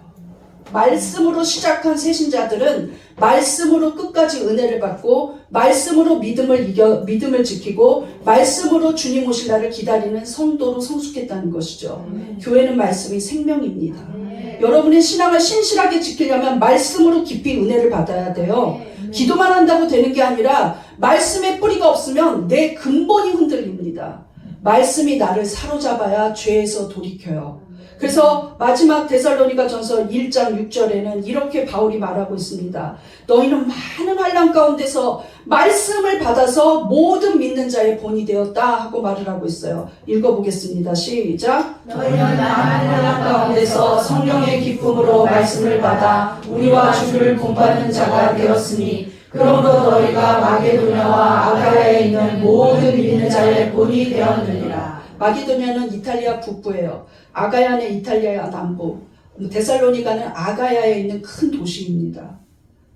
말씀으로 시작한 새신자들은 말씀으로 끝까지 은혜를 받고 말씀으로 믿음을 지키고 말씀으로 주님 오실 날을 기다리는 성도로 성숙했다는 것이죠. 교회는 말씀이 생명입니다. 여러분의 신앙을 신실하게 지키려면 말씀으로 깊이 은혜를 받아야 돼요. 기도만 한다고 되는 게 아니라 말씀의 뿌리가 없으면 내 근본이 흔들립니다. 말씀이 나를 사로잡아야 죄에서 돌이켜요. 그래서 마지막 데살로니가 전서 1장 6절에는 이렇게 바울이 말하고 있습니다. 너희는 많은 환난 가운데서 말씀을 받아서 모든 믿는 자의 본이 되었다 하고 말을 하고 있어요. 읽어보겠습니다. 시작. 너희는 많은 환난 가운데서 성령의 기쁨으로 말씀을 받아 우리와 주를 본받는 자가 되었으니 그러므로 너희가 마게도냐와 아가야에 있는 모든 믿는 자의 본이 되었느니라. 마게도냐는 이탈리아 북부예요. 아가야는 이탈리아 남부, 데살로니가는 아가야에 있는 큰 도시입니다.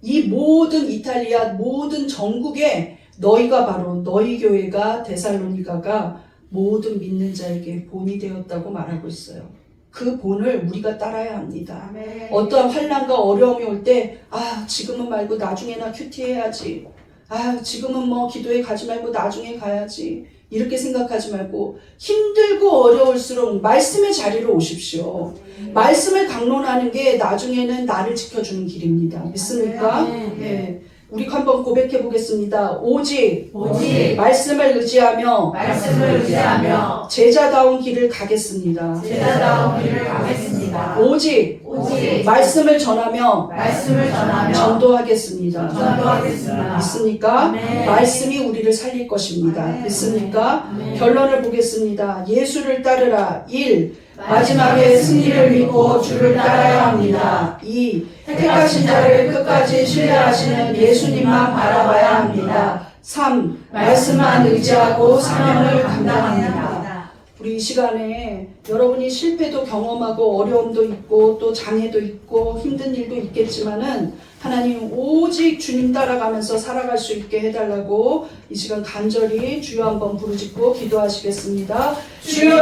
이 모든 이탈리아, 모든 전국에 너희가 바로 너희 교회가 데살로니가가 모든 믿는 자에게 본이 되었다고 말하고 있어요. 그 본을 우리가 따라야 합니다. 어떠한 환난과 어려움이 올 때 지금은 말고 나중에나 큐티해야지. 지금은 뭐 기도에 가지 말고 나중에 가야지. 이렇게 생각하지 말고 힘들고 어려울수록 말씀의 자리로 오십시오. 말씀을 강론하는 게 나중에는 나를 지켜주는 길입니다. 믿습니까? 네. 우리 한번 고백해 보겠습니다. 오직 말씀을 의지하며 제자다운 길을 가겠습니다. 오직 말씀을 전하며 전도하겠습니다. 믿습니까? 말씀이 우리를 살릴 것입니다. 믿습니까? 결론을 보겠습니다. 예수를 따르라. 1. 마지막에 승리를 믿고 주를 따라야 합니다. 2. 택하신 자를 끝까지 신뢰하시는 예수님만 바라봐야 합니다. 3. 말씀만 의지하고 사명을 감당합니다. 우리 이 시간에 여러분이 실패도 경험하고 어려움도 있고 또 장애도 있고 힘든 일도 있겠지만은 하나님 오직 주님 따라가면서 살아갈 수 있게 해달라고 이 시간 간절히 주여 한번 부르짖고 기도하시겠습니다. 주여!